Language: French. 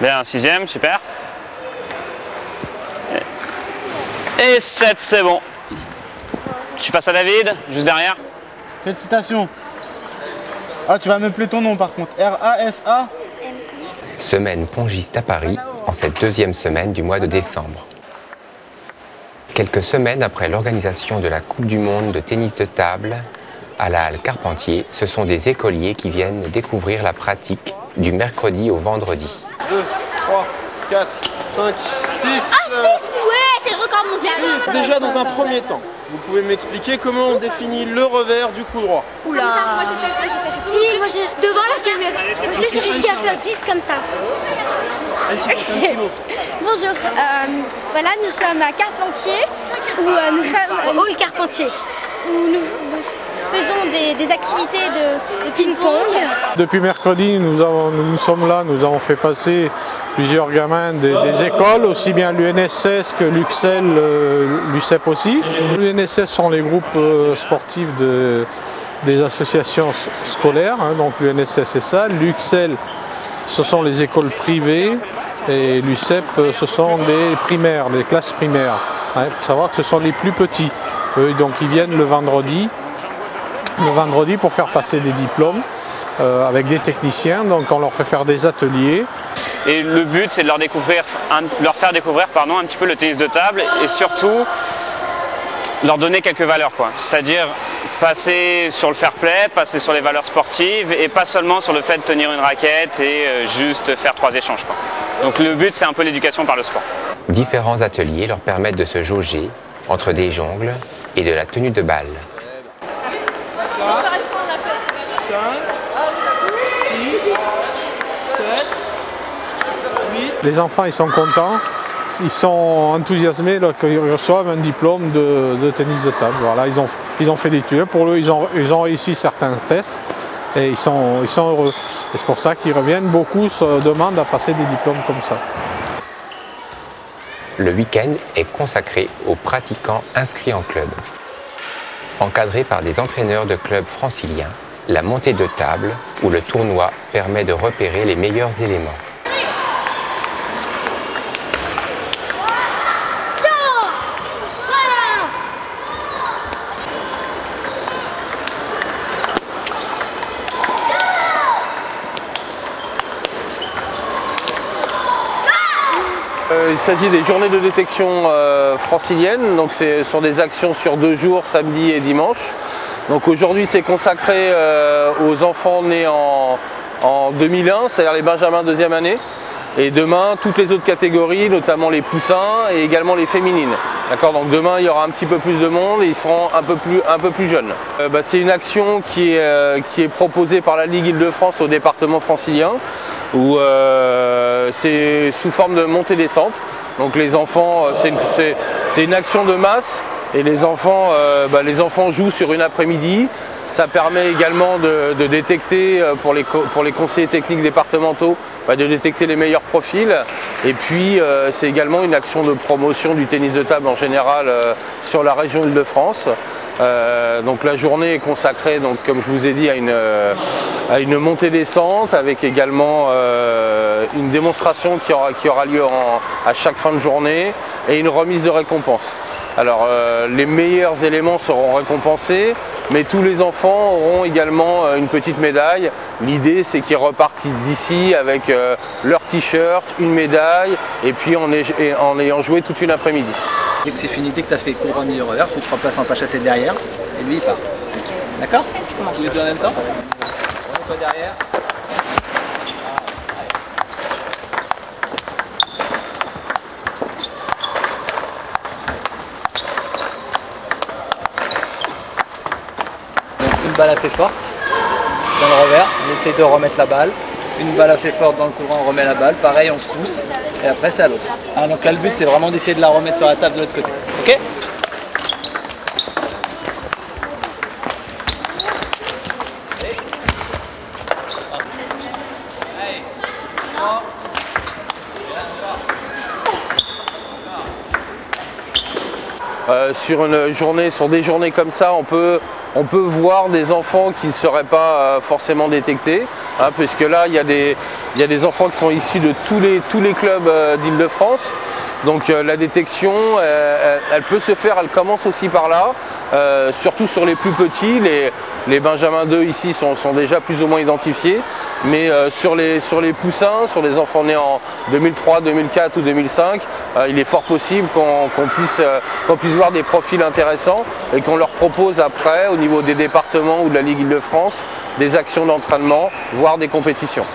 Bien, 6e, super. Et 7, c'est bon. Tu passes à David, juste derrière. Félicitations. Ah, tu vas m'appeler ton nom par contre. R-A-S-A. Semaine pongiste à Paris, en cette deuxième semaine du mois de décembre. Quelques semaines après l'organisation de la Coupe du Monde de tennis de table à la Halle Carpentier, ce sont des écoliers qui viennent découvrir la pratique du mercredi au vendredi. 2, 3, 4, 5, 6. Ah 6, ouais, c'est le record mondial. 6. Déjà dans un premier temps, vous pouvez m'expliquer comment on définit le revers du coup droit? Oula. Comme ça, moi je sais. Si, moi j'ai devant la caméra. Moi j'ai réussi à faire 10 comme ça. Bonjour, voilà, nous sommes à Carpentier, au Carpentier, où nous faisons des activités de ping-pong. Depuis mercredi, nous sommes là, nous avons fait passer plusieurs gamins des écoles, aussi bien l'UNSS que l'UXEL, l'UCEP aussi. L'UNSS sont les groupes sportifs des associations scolaires, hein, donc l'UNSS c'est ça, l'UXEL ce sont les écoles privées et l'UCEP ce sont des primaires, des classes primaires. Il faut savoir que ce sont les plus petits, donc ils viennent le vendredi pour faire passer des diplômes avec des techniciens, donc on leur fait faire des ateliers. Et le but, c'est de leur faire découvrir un petit peu le tennis de table et surtout leur donner quelques valeurs, quoi. C'est-à-dire passer sur le fair play, passer sur les valeurs sportives et pas seulement sur le fait de tenir une raquette et juste faire 3 échanges, quoi. Donc le but, c'est un peu l'éducation par le sport. Différents ateliers leur permettent de se jauger entre des jongles et de la tenue de balle. 5, 6, 7, 8. Les enfants ils sont contents, ils sont enthousiasmés lorsqu'ils reçoivent un diplôme de tennis de table. Voilà, ils ont fait des études, pour eux ils ont réussi certains tests et ils sont heureux. Et c'est pour ça qu'ils reviennent, beaucoup se demandent à passer des diplômes comme ça. Le week-end est consacré aux pratiquants inscrits en club. Encadré par des entraîneurs de clubs franciliens, la montée de table ou le tournoi permet de repérer les meilleurs éléments. Il s'agit des journées de détection franciliennes, donc ce sont des actions sur 2 jours, samedi et dimanche. Donc aujourd'hui c'est consacré aux enfants nés en 2001, c'est-à-dire les benjamins 2e année. Et demain, toutes les autres catégories, notamment les poussins et également les féminines. D'accord, donc demain il y aura un petit peu plus de monde et ils seront un peu plus jeunes. C'est une action qui est proposée par la Ligue Île-de-France au département francilien, où c'est sous forme de montée-descente. Donc les enfants, c'est une action de masse et les enfants jouent sur une après-midi. Ça permet également de détecter, pour les conseillers techniques départementaux, de détecter les meilleurs profils. Et puis c'est également une action de promotion du tennis de table en général sur la région Île-de-France. Donc la journée est consacrée, donc, comme je vous ai dit, à une montée-descente avec également une démonstration qui aura lieu à chaque fin de journée et une remise de récompense. Alors les meilleurs éléments seront récompensés, mais tous les enfants auront également une petite médaille. L'idée c'est qu'ils repartent d'ici avec leur t-shirt, une médaille et puis en ayant joué toute une après-midi. Dès que c'est fini, dès que tu as fait couronne de revers, tu te remplaces un pas chassé derrière et lui il part. D'accord? Tous les deux en même temps. Remets-toi derrière. Une balle assez forte dans le revers, on essaie de remettre la balle. Une balle assez forte dans le courant, on remet la balle. Pareil, on se pousse et après c'est à l'autre. Donc là le but c'est vraiment d'essayer de la remettre sur la table de l'autre côté. Ok? Sur des journées comme ça, on peut voir des enfants qui ne seraient pas forcément détectés. hein, puisque là il y a des enfants qui sont issus de tous les clubs d'Île-de-France. Donc la détection, elle peut se faire, elle commence aussi par là, surtout sur les plus petits. Les Benjamin 2 ici sont déjà plus ou moins identifiés, mais sur les poussins, sur les enfants nés en 2003, 2004 ou 2005, il est fort possible qu'on puisse voir des profils intéressants et qu'on leur propose après, au niveau des départements ou de la Ligue Île-de-France, des actions d'entraînement, voire des compétitions.